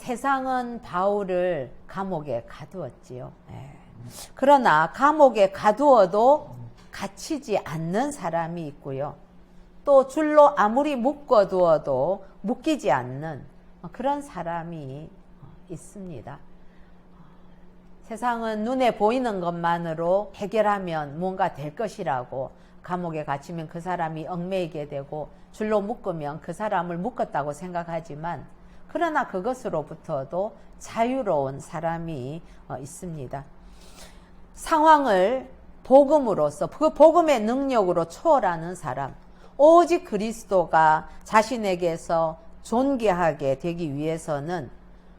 세상은 바울을 감옥에 가두었지요. 그러나 감옥에 가두어도 갇히지 않는 사람이 있고요. 또 줄로 아무리 묶어두어도 묶이지 않는 그런 사람이 있습니다. 세상은 눈에 보이는 것만으로 해결하면 뭔가 될 것이라고, 감옥에 갇히면 그 사람이 얽매이게 되고 줄로 묶으면 그 사람을 묶었다고 생각하지만, 그러나 그것으로부터도 자유로운 사람이 있습니다. 상황을 복음으로써, 그 복음의 능력으로 초월하는 사람, 오직 그리스도가 자신에게서 존귀하게 되기 위해서는,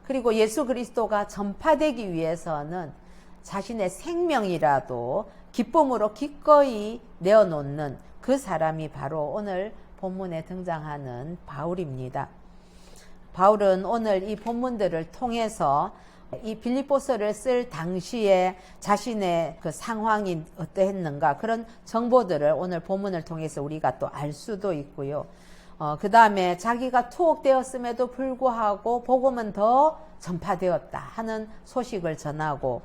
그리고 예수 그리스도가 전파되기 위해서는 자신의 생명이라도 기쁨으로 기꺼이 내어놓는 그 사람이 바로 오늘 본문에 등장하는 바울입니다. 바울은 오늘 이 본문들을 통해서 이 빌립보서를 쓸 당시에 자신의 그 상황이 어떠했는가, 그런 정보들을 오늘 본문을 통해서 우리가 또 알 수도 있고요. 그 다음에 자기가 투옥되었음에도 불구하고 복음은 더 전파되었다 하는 소식을 전하고,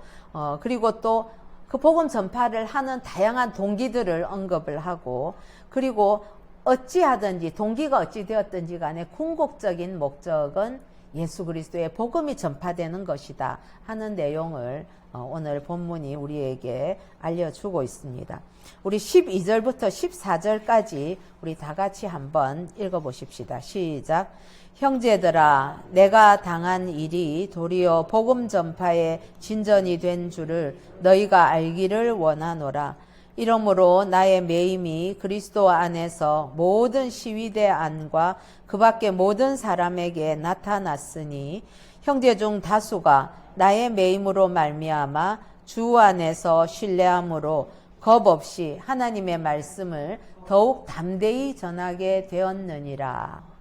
그리고 또 그 복음 전파를 하는 다양한 동기들을 언급을 하고, 그리고 어찌하든지 동기가 어찌 되었든지 간에 궁극적인 목적은 예수 그리스도의 복음이 전파되는 것이다 하는 내용을 오늘 본문이 우리에게 알려주고 있습니다. 우리 12절부터 14절까지 우리 다 같이 한번 읽어보십시다. 시작. 형제들아, 내가 당한 일이 도리어 복음 전파의 진전이 된 줄을 너희가 알기를 원하노라. 이러므로 나의 매임이 그리스도 안에서 모든 시위대 안과 그 밖의 모든 사람에게 나타났으니, 형제 중 다수가 나의 매임으로 말미암아 주 안에서 신뢰함으로 겁 없이 하나님의 말씀을 더욱 담대히 전하게 되었느니라.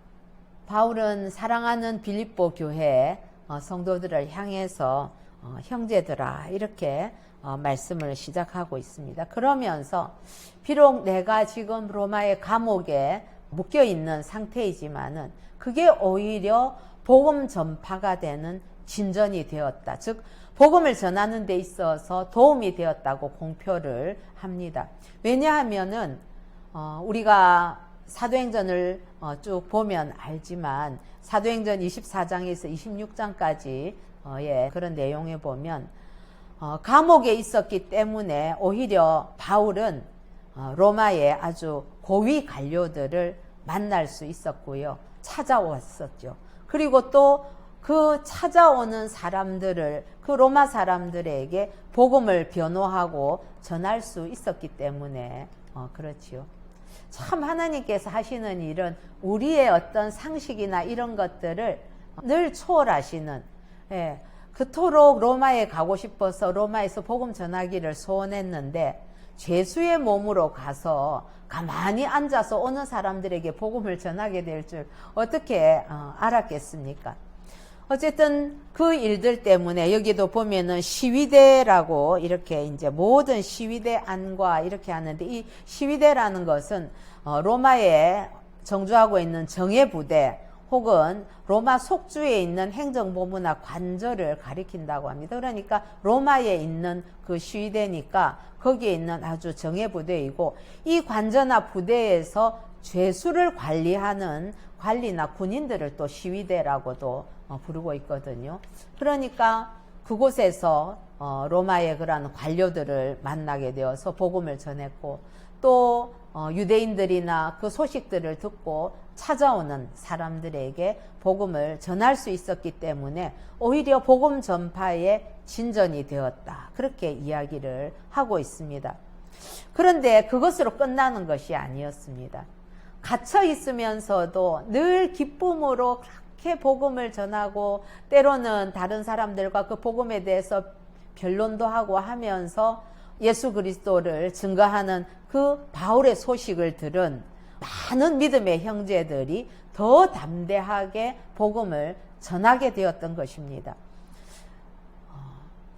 바울은 사랑하는 빌립보 교회 성도들을 향해서 형제들아 이렇게 말씀을 시작하고 있습니다. 그러면서 비록 내가 지금 로마의 감옥에 묶여 있는 상태이지만은 그게 오히려 복음 전파가 되는 진전이 되었다. 즉 복음을 전하는 데 있어서 도움이 되었다고 공표를 합니다. 왜냐하면은 우리가 사도행전을 쭉 보면 알지만 사도행전 24장에서 26장까지의 그런 내용에 보면 감옥에 있었기 때문에 오히려 바울은 로마의 아주 고위 관료들을 만날 수 있었고요. 찾아왔었죠. 그리고 또 그 찾아오는 사람들을, 그 로마 사람들에게 복음을 변호하고 전할 수 있었기 때문에 그렇지요. 참 하나님께서 하시는 일은 우리의 어떤 상식이나 이런 것들을 늘 초월하시는, 그토록 로마에 가고 싶어서 로마에서 복음 전하기를 소원했는데 죄수의 몸으로 가서 가만히 앉아서 오는 사람들에게 복음을 전하게 될 줄 어떻게 알았겠습니까? 어쨌든 그 일들 때문에 여기도 보면은 시위대라고 이렇게 이제 모든 시위대 안과 이렇게 하는데, 이 시위대라는 것은 로마에 정주하고 있는 정예부대 혹은 로마 속주에 있는 행정보무나 관저를 가리킨다고 합니다. 그러니까 로마에 있는 그 시위대니까 거기에 있는 아주 정예부대이고, 이 관저나 부대에서 죄수를 관리하는 관리나 군인들을 또 시위대라고도 부르고 있거든요. 그러니까 그곳에서 로마의 그러한 관료들을 만나게 되어서 복음을 전했고, 또 유대인들이나 그 소식들을 듣고 찾아오는 사람들에게 복음을 전할 수 있었기 때문에 오히려 복음 전파의 진전이 되었다, 그렇게 이야기를 하고 있습니다. 그런데 그것으로 끝나는 것이 아니었습니다. 갇혀 있으면서도 늘 기쁨으로 그렇게 복음을 전하고, 때로는 다른 사람들과 그 복음에 대해서 변론도 하고 하면서 예수 그리스도를 증거하는 그 바울의 소식을 들은 많은 믿음의 형제들이 더 담대하게 복음을 전하게 되었던 것입니다.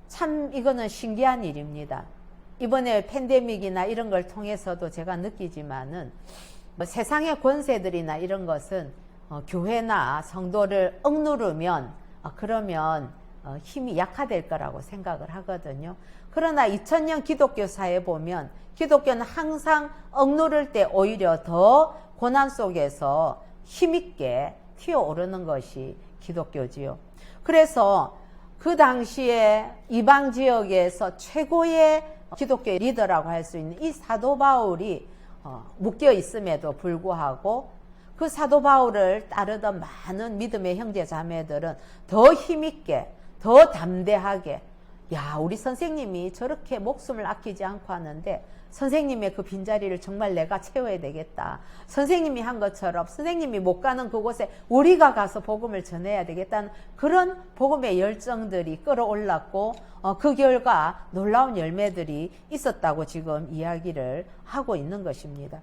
참 이거는 신기한 일입니다. 이번에 팬데믹이나 이런 걸 통해서도 제가 느끼지만은 세상의 권세들이나 이런 것은 교회나 성도를 억누르면 그러면 힘이 약화될 거라고 생각을 하거든요. 그러나 2000년 기독교사에 보면 기독교는 항상 억누를 때 오히려 더 고난 속에서 힘있게 튀어오르는 것이 기독교지요. 그래서 그 당시에 이방 지역에서 최고의 기독교 리더라고 할 수 있는 이 사도 바울이 묶여 있음에도 불구하고 그 사도 바울을 따르던 많은 믿음의 형제 자매들은 더 힘있게, 더 담대하게, 야, 우리 선생님이 저렇게 목숨을 아끼지 않고 하는데 선생님의 그 빈자리를 정말 내가 채워야 되겠다. 선생님이 한 것처럼 선생님이 못 가는 그곳에 우리가 가서 복음을 전해야 되겠다는 그런 복음의 열정들이 끌어올랐고 그 결과 놀라운 열매들이 있었다고 지금 이야기를 하고 있는 것입니다.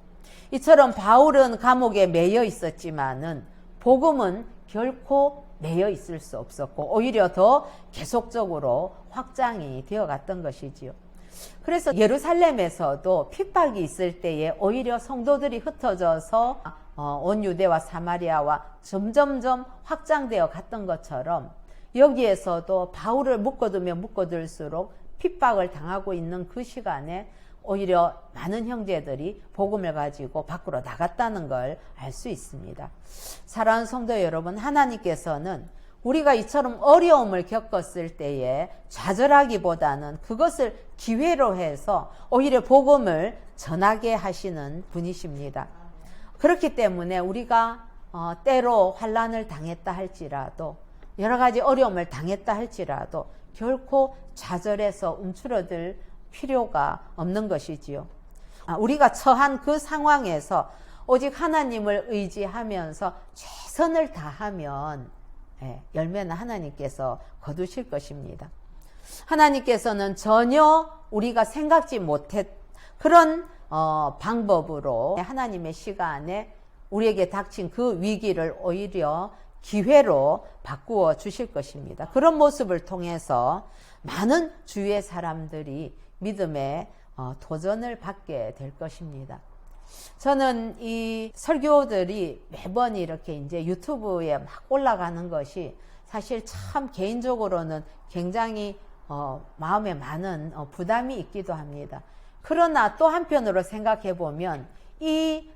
이처럼 바울은 감옥에 매여 있었지만은 복음은 결코 매여 있을 수 없었고 오히려 더 계속적으로 확장이 되어갔던 것이지요. 그래서 예루살렘에서도 핍박이 있을 때에 오히려 성도들이 흩어져서 온 유대와 사마리아와 점점점 확장되어 갔던 것처럼 여기에서도 바울을 묶어두면 묶어둘수록 핍박을 당하고 있는 그 시간에 오히려 많은 형제들이 복음을 가지고 밖으로 나갔다는 걸 알 수 있습니다. 사랑하는 성도 여러분, 하나님께서는 우리가 이처럼 어려움을 겪었을 때에 좌절하기보다는 그것을 기회로 해서 오히려 복음을 전하게 하시는 분이십니다. 그렇기 때문에 우리가 때로 환난을 당했다 할지라도 여러 가지 어려움을 당했다 할지라도 결코 좌절해서 움츠러들 필요가 없는 것이지요. 우리가 처한 그 상황에서 오직 하나님을 의지하면서 최선을 다하면 열매는 하나님께서 거두실 것입니다. 하나님께서는 전혀 우리가 생각지 못했 그런 방법으로 하나님의 시간에 우리에게 닥친 그 위기를 오히려 기회로 바꾸어 주실 것입니다. 그런 모습을 통해서 많은 주위의 사람들이 믿음의 도전을 받게 될 것입니다. 저는 이 설교들이 매번 이렇게 이제 유튜브에 막 올라가는 것이 사실 참 개인적으로는 굉장히 마음에 많은 부담이 있기도 합니다. 그러나 또 한편으로 생각해 보면 이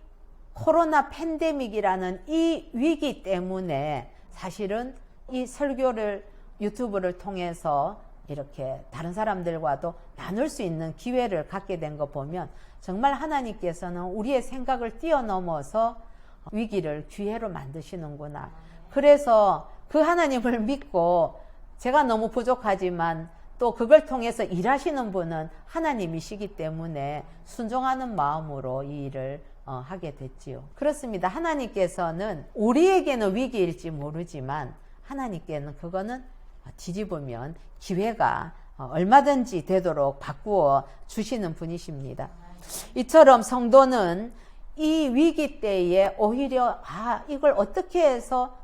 코로나 팬데믹이라는 이 위기 때문에 사실은 이 설교를 유튜브를 통해서 이렇게 다른 사람들과도 나눌 수 있는 기회를 갖게 된 거 보면 정말 하나님께서는 우리의 생각을 뛰어넘어서 위기를 기회로 만드시는구나. 그래서 그 하나님을 믿고 제가 너무 부족하지만 또 그걸 통해서 일하시는 분은 하나님이시기 때문에 순종하는 마음으로 이 일을 하게 됐지요. 그렇습니다. 하나님께서는 우리에게는 위기일지 모르지만 하나님께는 그거는 뒤집으면 기회가 얼마든지 되도록 바꾸어 주시는 분이십니다. 이처럼 성도는 이 위기 때에 오히려 이걸 어떻게 해서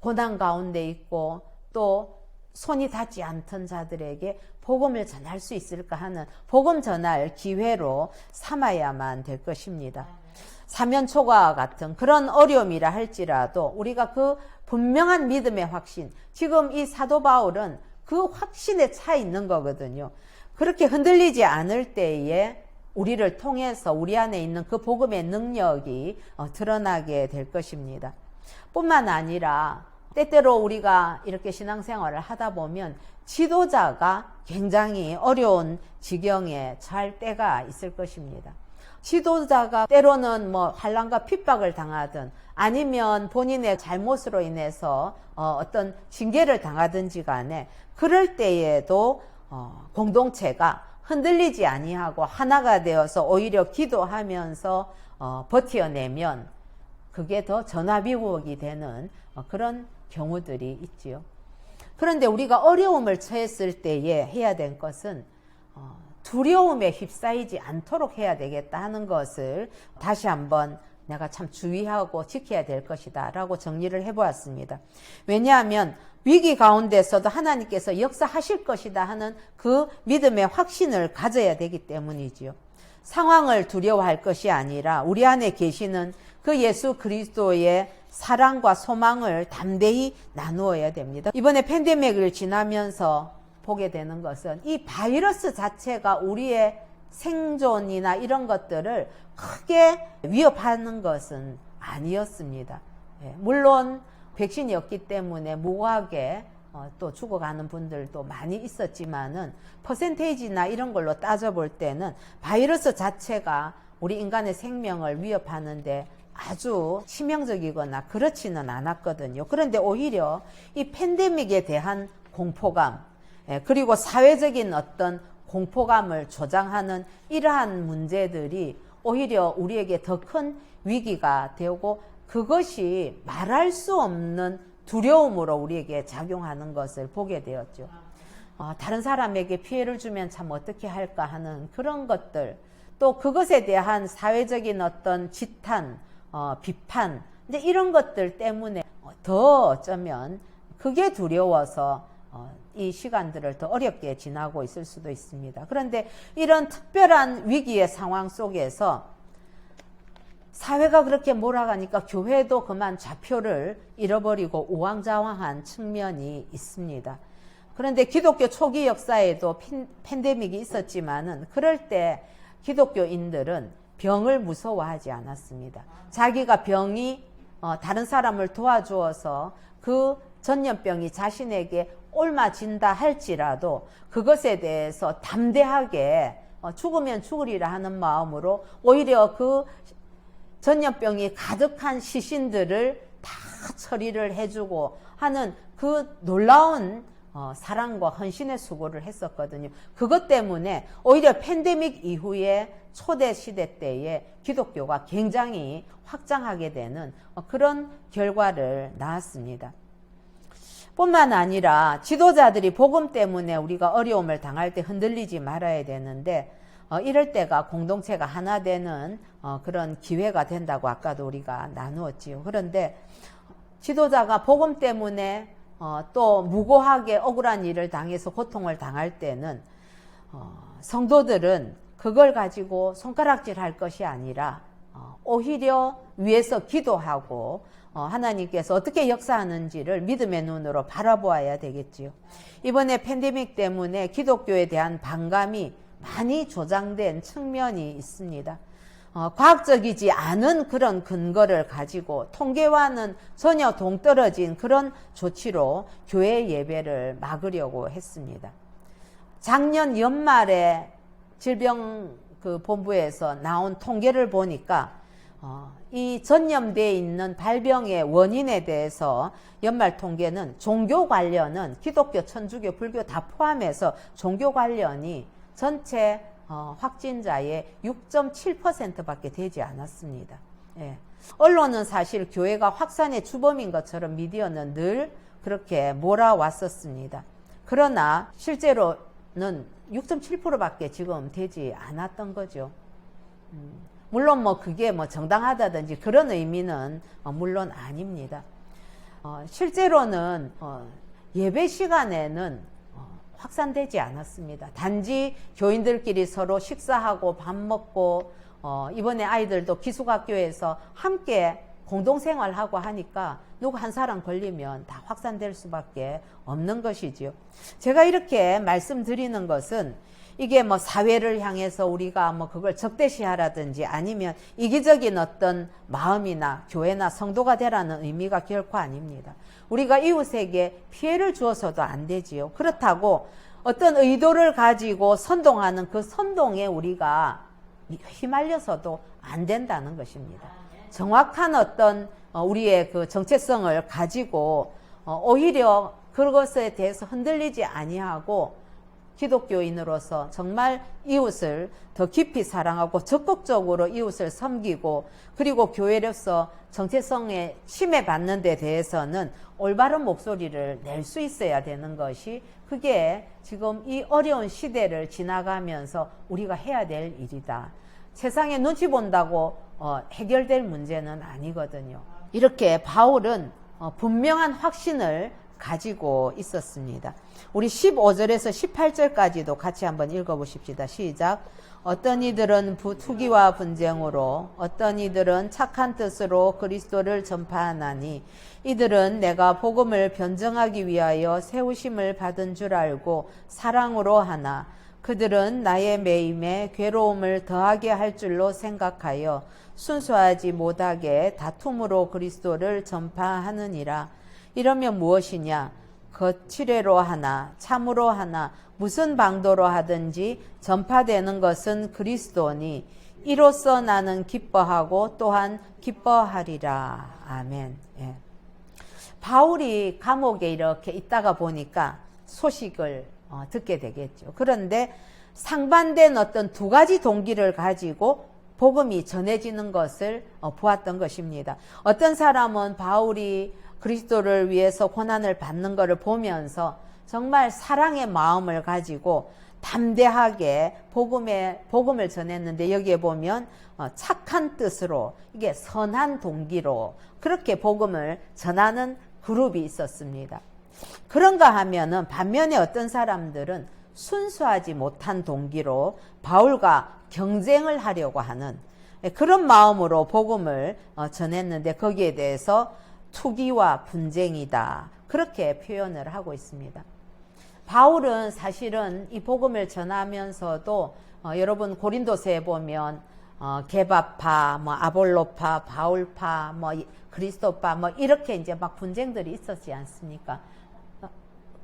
고난 가운데 있고 또 손이 닿지 않던 자들에게 복음을 전할 수 있을까 하는 복음 전할 기회로 삼아야만 될 것입니다. 사면초가와 같은 그런 어려움이라 할지라도 우리가 그 분명한 믿음의 확신, 지금 이 사도 바울은 그 확신에 차 있는 거거든요. 그렇게 흔들리지 않을 때에 우리를 통해서 우리 안에 있는 그 복음의 능력이 드러나게 될 것입니다. 뿐만 아니라 때때로 우리가 이렇게 신앙생활을 하다 보면 지도자가 굉장히 어려운 지경에 처할 때가 있을 것입니다. 지도자가 때로는 환난과 핍박을 당하든 아니면 본인의 잘못으로 인해서 어떤 징계를 당하든지 간에 그럴 때에도 공동체가 흔들리지 아니하고 하나가 되어서 오히려 기도하면서 버텨내면 그게 더 전화위복이 되는 그런 경우들이 있지요. 그런데 우리가 어려움을 처했을 때에 해야 될 것은 두려움에 휩싸이지 않도록 해야 되겠다 하는 것을 다시 한번 내가 참 주의하고 지켜야 될 것이다 라고 정리를 해보았습니다. 왜냐하면 위기 가운데서도 하나님께서 역사하실 것이다 하는 그 믿음의 확신을 가져야 되기 때문이지요. 상황을 두려워할 것이 아니라 우리 안에 계시는 그 예수 그리스도의 사랑과 소망을 담대히 나누어야 됩니다. 이번에 팬데믹을 지나면서 보게 되는 것은 이 바이러스 자체가 우리의 생존이나 이런 것들을 크게 위협하는 것은 아니었습니다. 물론 백신이었기 때문에 무고하게 또 죽어가는 분들도 많이 있었지만은 퍼센테이지나 이런 걸로 따져볼 때는 바이러스 자체가 우리 인간의 생명을 위협하는데 아주 치명적이거나 그렇지는 않았거든요. 그런데 오히려 이 팬데믹에 대한 공포감, 그리고 사회적인 어떤 공포감을 조장하는 이러한 문제들이 오히려 우리에게 더 큰 위기가 되고 그것이 말할 수 없는 두려움으로 우리에게 작용하는 것을 보게 되었죠. 다른 사람에게 피해를 주면 참 어떻게 할까 하는 그런 것들, 또 그것에 대한 사회적인 어떤 지탄, 비판, 이제 이런 것들 때문에 더 어쩌면 그게 두려워서 이 시간들을 더 어렵게 지나고 있을 수도 있습니다. 그런데 이런 특별한 위기의 상황 속에서 사회가 그렇게 몰아가니까 교회도 그만 좌표를 잃어버리고 우왕좌왕한 측면이 있습니다. 그런데 기독교 초기 역사에도 팬데믹이 있었지만은 그럴 때 기독교인들은 병을 무서워하지 않았습니다. 자기가 병이 다른 사람을 도와주어서 그 전염병이 자신에게 옮아진다 할지라도 그것에 대해서 담대하게 죽으면 죽으리라 하는 마음으로 오히려 그 전염병이 가득한 시신들을 다 처리를 해주고 하는 그 놀라운 사랑과 헌신의 수고를 했었거든요. 그것 때문에 오히려 팬데믹 이후에 초대 시대 때에 기독교가 굉장히 확장하게 되는 그런 결과를 낳았습니다. 뿐만 아니라 지도자들이 복음 때문에 우리가 어려움을 당할 때 흔들리지 말아야 되는데 이럴 때가 공동체가 하나 되는 그런 기회가 된다고 아까도 우리가 나누었지요. 그런데 지도자가 복음 때문에 또 무고하게 억울한 일을 당해서 고통을 당할 때는 성도들은 그걸 가지고 손가락질 할 것이 아니라 오히려 위에서 기도하고 하나님께서 어떻게 역사하는지를 믿음의 눈으로 바라보아야 되겠지요. 이번에 팬데믹 때문에 기독교에 대한 반감이 많이 조장된 측면이 있습니다. 과학적이지 않은 그런 근거를 가지고 통계와는 전혀 동떨어진 그런 조치로 교회 예배를 막으려고 했습니다. 작년 연말에 질병본부에서 나온 통계를 보니까 이 전염되어 있는 발병의 원인에 대해서 연말 통계는 종교 관련은 기독교, 천주교, 불교 다 포함해서 종교 관련이 전체 확진자의 6.7%밖에 되지 않았습니다. 예. 언론은 사실 교회가 확산의 주범인 것처럼 미디어는 늘 그렇게 몰아왔었습니다. 그러나 실제로는 6.7%밖에 지금 되지 않았던 거죠. 물론 그게 정당하다든지 그런 의미는 물론 아닙니다. 실제로는 예배 시간에는 확산되지 않았습니다. 단지 교인들끼리 서로 식사하고 밥 먹고 이번에 아이들도 기숙학교에서 함께 공동생활하고 하니까 누구 한 사람 걸리면 다 확산될 수밖에 없는 것이지요. 제가 이렇게 말씀드리는 것은 이게 사회를 향해서 우리가 그걸 적대시하라든지 아니면 이기적인 어떤 마음이나 교회나 성도가 되라는 의미가 결코 아닙니다. 우리가 이웃에게 피해를 주어서도 안 되지요. 그렇다고 어떤 의도를 가지고 선동하는 그 선동에 우리가 휘말려서도 안 된다는 것입니다. 정확한 어떤 우리의 그 정체성을 가지고 오히려 그것에 대해서 흔들리지 아니하고 기독교인으로서 정말 이웃을 더 깊이 사랑하고 적극적으로 이웃을 섬기고 그리고 교회로서 정체성에 침해받는 데 대해서는 올바른 목소리를 낼 수 있어야 되는 것이 그게 지금 이 어려운 시대를 지나가면서 우리가 해야 될 일이다. 세상에 눈치 본다고 해결될 문제는 아니거든요. 이렇게 바울은 분명한 확신을 가지고 있었습니다. 우리 15절에서 18절까지도 같이 한번 읽어보십시다. 시작. 어떤 이들은 투기와 분쟁으로, 어떤 이들은 착한 뜻으로 그리스도를 전파하나니 이들은 내가 복음을 변정하기 위하여 세우심을 받은 줄 알고 사랑으로 하나 그들은 나의 매임에 괴로움을 더하게 할 줄로 생각하여 순수하지 못하게 다툼으로 그리스도를 전파하느니라. 이러면 무엇이냐? 거칠애로 하나 참으로 하나 무슨 방도로 하든지 전파되는 것은 그리스도니 이로써 나는 기뻐하고 또한 기뻐하리라. 아멘. 예. 바울이 감옥에 이렇게 있다가 보니까 소식을 듣게 되겠죠. 그런데 상반된 어떤 두 가지 동기를 가지고 복음이 전해지는 것을 보았던 것입니다. 어떤 사람은 바울이 그리스도를 위해서 고난을 받는 것을 보면서 정말 사랑의 마음을 가지고 담대하게 복음을 전했는데 여기에 보면 착한 뜻으로 이게 선한 동기로 그렇게 복음을 전하는 그룹이 있었습니다. 그런가 하면은 반면에 어떤 사람들은 순수하지 못한 동기로 바울과 경쟁을 하려고 하는 그런 마음으로 복음을 전했는데 거기에 대해서 투기와 분쟁이다. 그렇게 표현을 하고 있습니다. 바울은 사실은 이 복음을 전하면서도 여러분 고린도서에 보면 게바파, 아볼로파, 바울파, 그리스도파 이렇게 이제 막 분쟁들이 있었지 않습니까?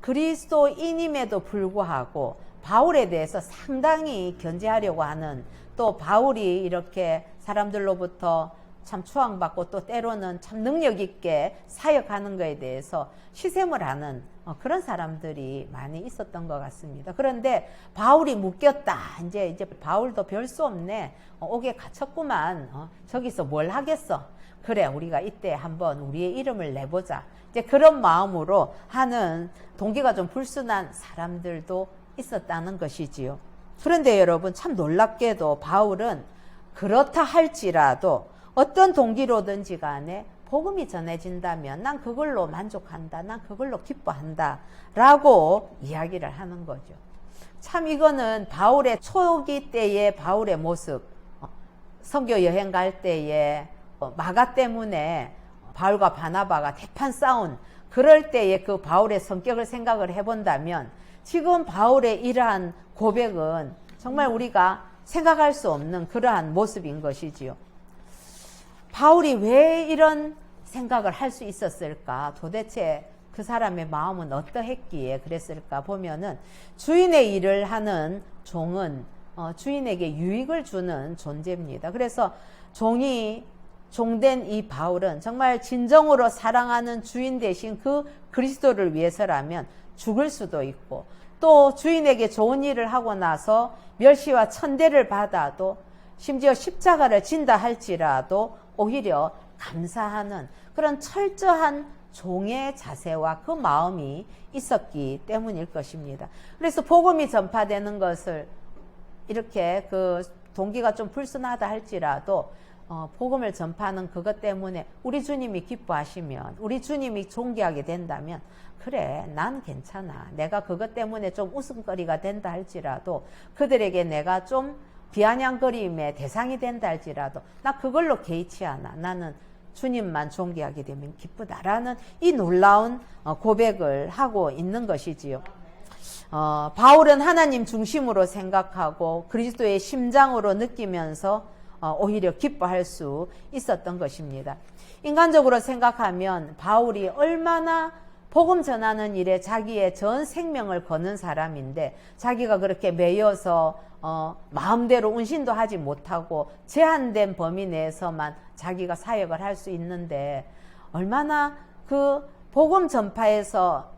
그리스도인임에도 불구하고 바울에 대해서 상당히 견제하려고 하는 또 바울이 이렇게 사람들로부터 참 추앙받고 또 때로는 참 능력 있게 사역하는 것에 대해서 시샘을 하는 그런 사람들이 많이 있었던 것 같습니다. 그런데 바울이 묶였다. 이제 바울도 별 수 없네. 옥에 갇혔구만. 저기서 뭘 하겠어. 그래, 우리가 이때 한번 우리의 이름을 내보자. 이제 그런 마음으로 하는 동기가 좀 불순한 사람들도 있었다는 것이지요. 그런데 여러분 참 놀랍게도 바울은 그렇다 할지라도 어떤 동기로든지 간에 복음이 전해진다면 난 그걸로 만족한다. 난 그걸로 기뻐한다. 라고 이야기를 하는 거죠. 참 이거는 바울의 초기 때의 바울의 모습, 선교 여행 갈 때에 마가 때문에 바울과 바나바가 대판 싸운 그럴 때의 그 바울의 성격을 생각을 해본다면 지금 바울의 이러한 고백은 정말 우리가 생각할 수 없는 그러한 모습인 것이지요. 바울이 왜 이런 생각을 할 수 있었을까? 도대체 그 사람의 마음은 어떠했기에 그랬을까 보면은 주인의 일을 하는 종은 주인에게 유익을 주는 존재입니다. 그래서 종된 이 바울은 정말 진정으로 사랑하는 주인 대신 그 그리스도를 위해서라면 죽을 수도 있고 또 주인에게 좋은 일을 하고 나서 멸시와 천대를 받아도 심지어 십자가를 진다 할지라도 오히려 감사하는 그런 철저한 종의 자세와 그 마음이 있었기 때문일 것입니다. 그래서 복음이 전파되는 것을 이렇게 그 동기가 좀 불순하다 할지라도 복음을 전파하는 그것 때문에 우리 주님이 기뻐하시면 우리 주님이 존귀하게 된다면 그래 난 괜찮아. 내가 그것 때문에 좀 웃음거리가 된다 할지라도 그들에게 내가 좀 비아냥거림의 대상이 된다 할지라도 나 그걸로 개의치 않아. 나는 주님만 존귀하게 되면 기쁘다라는 이 놀라운 고백을 하고 있는 것이지요. 바울은 하나님 중심으로 생각하고 그리스도의 심장으로 느끼면서 오히려 기뻐할 수 있었던 것입니다. 인간적으로 생각하면 바울이 얼마나 복음 전하는 일에 자기의 전 생명을 거는 사람인데 자기가 그렇게 매여서 마음대로 운신도 하지 못하고 제한된 범위 내에서만 자기가 사역을 할 수 있는데 얼마나 그 복음 전파에서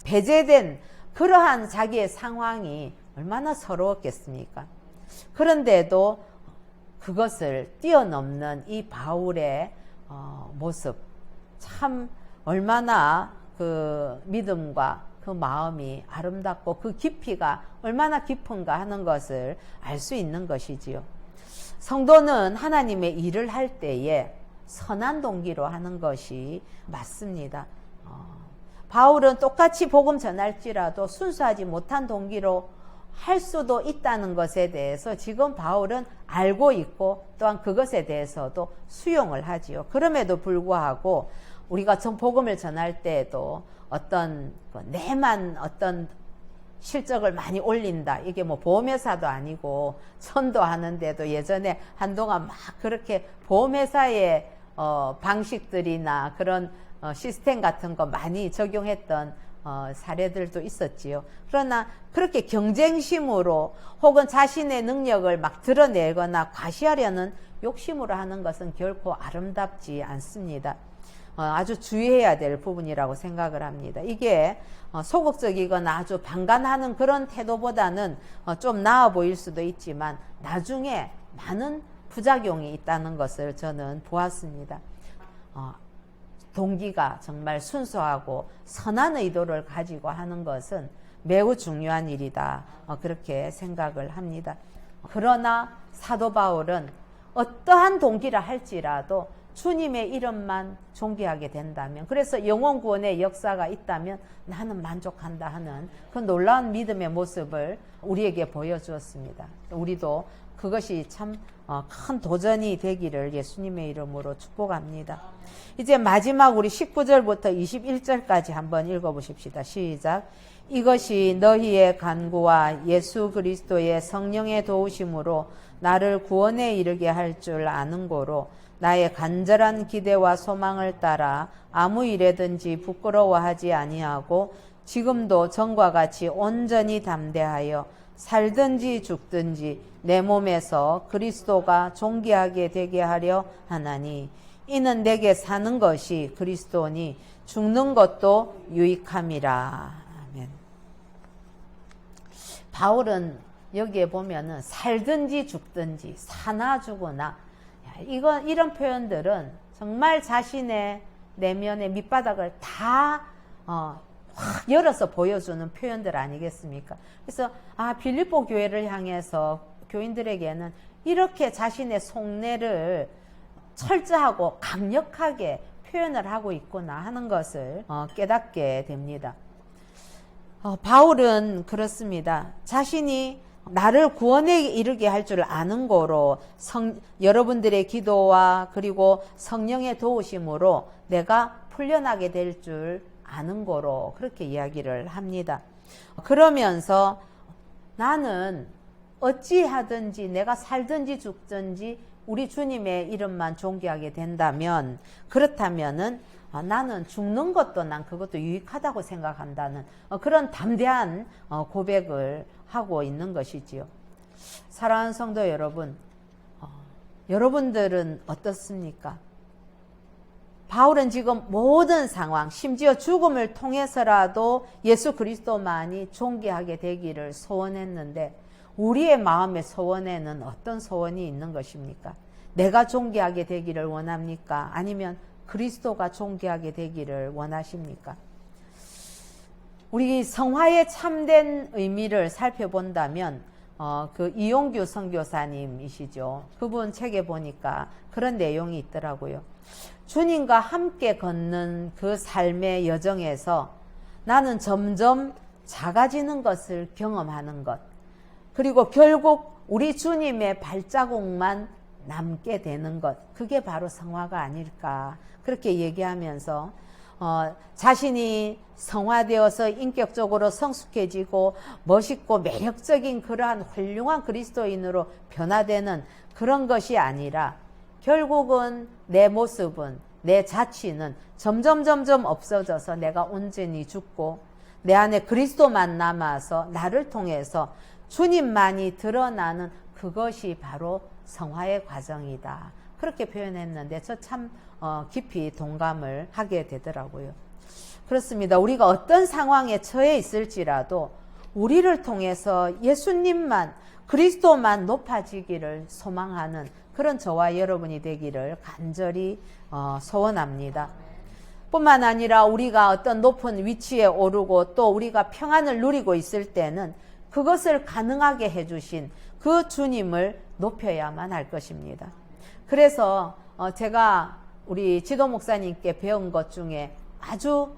배제된 그러한 자기의 상황이 얼마나 서러웠겠습니까? 그런데도 그것을 뛰어넘는 이 바울의 모습 참 얼마나 그 믿음과 그 마음이 아름답고 그 깊이가 얼마나 깊은가 하는 것을 알 수 있는 것이지요. 성도는 하나님의 일을 할 때에 선한 동기로 하는 것이 맞습니다. 바울은 똑같이 복음 전할지라도 순수하지 못한 동기로 할 수도 있다는 것에 대해서 지금 바울은 알고 있고 또한 그것에 대해서도 수용을 하지요. 그럼에도 불구하고 우리가 복음을 전할 때에도 어떤 내만 어떤 실적을 많이 올린다. 이게 뭐 보험회사도 아니고 선도하는데도 예전에 한동안 막 그렇게 보험회사의 방식들이나 그런 시스템 같은 거 많이 적용했던 사례들도 있었지요. 그러나 그렇게 경쟁심으로 혹은 자신의 능력을 막 드러내거나 과시하려는 욕심으로 하는 것은 결코 아름답지 않습니다. 아주 주의해야 될 부분이라고 생각을 합니다. 이게 소극적이거나 아주 방관하는 그런 태도보다는 좀 나아 보일 수도 있지만 나중에 많은 부작용이 있다는 것을 저는 보았습니다. 동기가 정말 순수하고 선한 의도를 가지고 하는 것은 매우 중요한 일이다. 그렇게 생각을 합니다. 그러나 사도 바울은 어떠한 동기라 할지라도 주님의 이름만 존귀하게 된다면, 그래서 영혼 구원의 역사가 있다면 나는 만족한다 하는 그 놀라운 믿음의 모습을 우리에게 보여주었습니다. 우리도 그것이 참 큰 도전이 되기를 예수님의 이름으로 축복합니다. 이제 마지막 우리 19절부터 21절까지 한번 읽어보십시다. 시작. 이것이 너희의 간구와 예수 그리스도의 성령의 도우심으로 나를 구원에 이르게 할 줄 아는 고로 나의 간절한 기대와 소망을 따라 아무 일에든지 부끄러워하지 아니하고 지금도 전과 같이 온전히 담대하여 살든지 죽든지 내 몸에서 그리스도가 존귀하게 되게 하려 하나니 이는 내게 사는 것이 그리스도니 죽는 것도 유익함이라. 아멘. 바울은 여기에 보면은 살든지 죽든지 사나 죽으나 이런 표현들은 정말 자신의 내면의 밑바닥을 다 확 열어서 보여주는 표현들 아니겠습니까? 그래서 빌립보 교회를 향해서 교인들에게는 이렇게 자신의 속내를 철저하고 강력하게 표현을 하고 있구나 하는 것을 깨닫게 됩니다. 바울은 그렇습니다. 자신이 나를 구원에 이르게 할 줄 아는 거로 여러분들의 기도와 그리고 성령의 도우심으로 내가 풀려나게 될 줄 아는 거로 그렇게 이야기를 합니다. 그러면서 나는 어찌하든지 내가 살든지 죽든지 우리 주님의 이름만 존귀하게 된다면, 그렇다면은 나는 죽는 것도 난 그것도 유익하다고 생각한다는 그런 담대한 고백을 하고 있는 것이지요. 사랑하는 성도 여러분, 여러분들은 어떻습니까? 바울은 지금 모든 상황, 심지어 죽음을 통해서라도 예수 그리스도만이 존귀하게 되기를 소원했는데 우리의 마음의 소원에는 어떤 소원이 있는 것입니까? 내가 존귀하게 되기를 원합니까? 아니면 그리스도가 존귀하게 되기를 원하십니까? 우리 성화의 참된 의미를 살펴본다면 그 이용규 선교사님이시죠. 그분 책에 보니까 그런 내용이 있더라고요. 주님과 함께 걷는 그 삶의 여정에서 나는 점점 작아지는 것을 경험하는 것, 그리고 결국 우리 주님의 발자국만 남게 되는 것, 그게 바로 성화가 아닐까 그렇게 얘기하면서 자신이 성화되어서 인격적으로 성숙해지고 멋있고 매력적인 그러한 훌륭한 그리스도인으로 변화되는 그런 것이 아니라 결국은 내 모습은, 내 자취는 점점 없어져서 내가 온전히 죽고 내 안에 그리스도만 남아서 나를 통해서 주님만이 드러나는 그것이 바로 성화의 과정이다. 그렇게 표현했는데 저 참 깊이 동감을 하게 되더라고요. 그렇습니다. 우리가 어떤 상황에 처해 있을지라도 우리를 통해서 예수님만, 그리스도만 높아지기를 소망하는 그런 저와 여러분이 되기를 간절히 소원합니다. 뿐만 아니라 우리가 어떤 높은 위치에 오르고 또 우리가 평안을 누리고 있을 때는 그것을 가능하게 해주신 그 주님을 높여야만 할 것입니다. 그래서 제가 우리 지도 목사님께 배운 것 중에 아주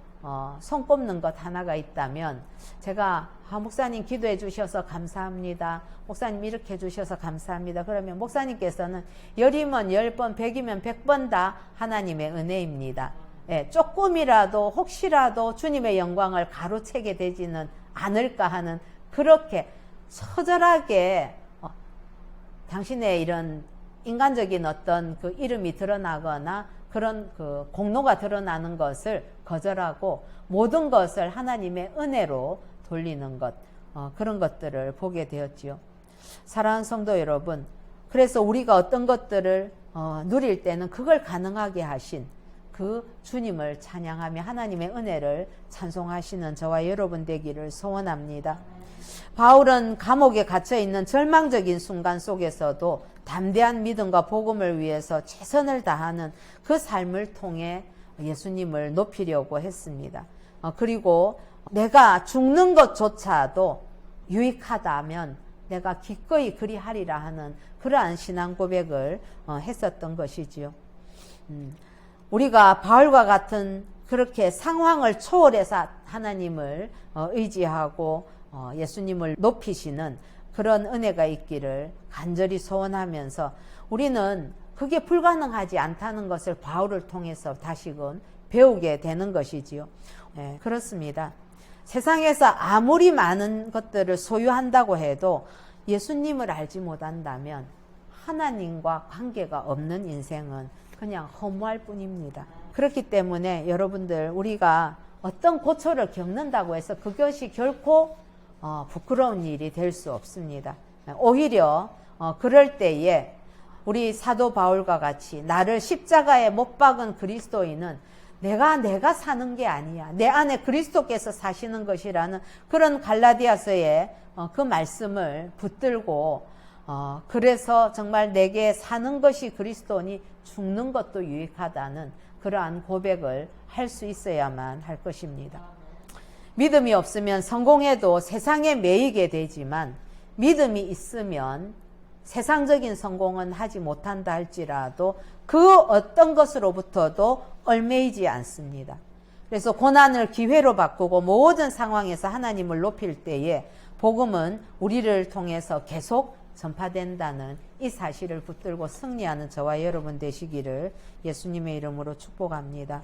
손 꼽는 것 하나가 있다면, 제가 목사님 기도해 주셔서 감사합니다. 목사님 이렇게 해 주셔서 감사합니다. 그러면 목사님께서는 10이면 10번, 100이면 100번 다 하나님의 은혜입니다. 예, 조금이라도 혹시라도 주님의 영광을 가로채게 되지는 않을까 하는, 그렇게 처절하게 당신의 이런 인간적인 어떤 그 이름이 드러나거나 그런 그 공로가 드러나는 것을 거절하고 모든 것을 하나님의 은혜로 돌리는 것, 그런 것들을 보게 되었지요. 사랑하는 성도 여러분, 그래서 우리가 어떤 것들을 누릴 때는 그걸 가능하게 하신 그 주님을 찬양하며 하나님의 은혜를 찬송하시는 저와 여러분 되기를 소원합니다. 바울은 감옥에 갇혀 있는 절망적인 순간 속에서도 담대한 믿음과 복음을 위해서 최선을 다하는 그 삶을 통해 예수님을 높이려고 했습니다. 그리고 내가 죽는 것조차도 유익하다면 내가 기꺼이 그리하리라 하는 그러한 신앙 고백을 했었던 것이지요. 우리가 바울과 같은 그렇게 상황을 초월해서 하나님을 의지하고 예수님을 높이시는 그런 은혜가 있기를 간절히 소원하면서, 우리는 그게 불가능하지 않다는 것을 바울을 통해서 다시금 배우게 되는 것이지요. 네, 그렇습니다. 세상에서 아무리 많은 것들을 소유한다고 해도 예수님을 알지 못한다면 하나님과 관계가 없는 인생은 그냥 허무할 뿐입니다. 그렇기 때문에 여러분들, 우리가 어떤 고초를 겪는다고 해서 그것이 결코 부끄러운 일이 될 수 없습니다. 오히려 그럴 때에 우리 사도 바울과 같이 나를 십자가에 못 박은 그리스도인은 내가 사는 게 아니야, 내 안에 그리스도께서 사시는 것이라는 그런 갈라디아서의 그 말씀을 붙들고, 그래서 정말 내게 사는 것이 그리스도니 죽는 것도 유익하다는 그러한 고백을 할 수 있어야만 할 것입니다. 믿음이 없으면 성공해도 세상에 매이게 되지만, 믿음이 있으면 세상적인 성공은 하지 못한다 할지라도 그 어떤 것으로부터도 얽매이지 않습니다. 그래서 고난을 기회로 바꾸고 모든 상황에서 하나님을 높일 때에 복음은 우리를 통해서 계속 전파된다는 이 사실을 붙들고 승리하는 저와 여러분 되시기를 예수님의 이름으로 축복합니다.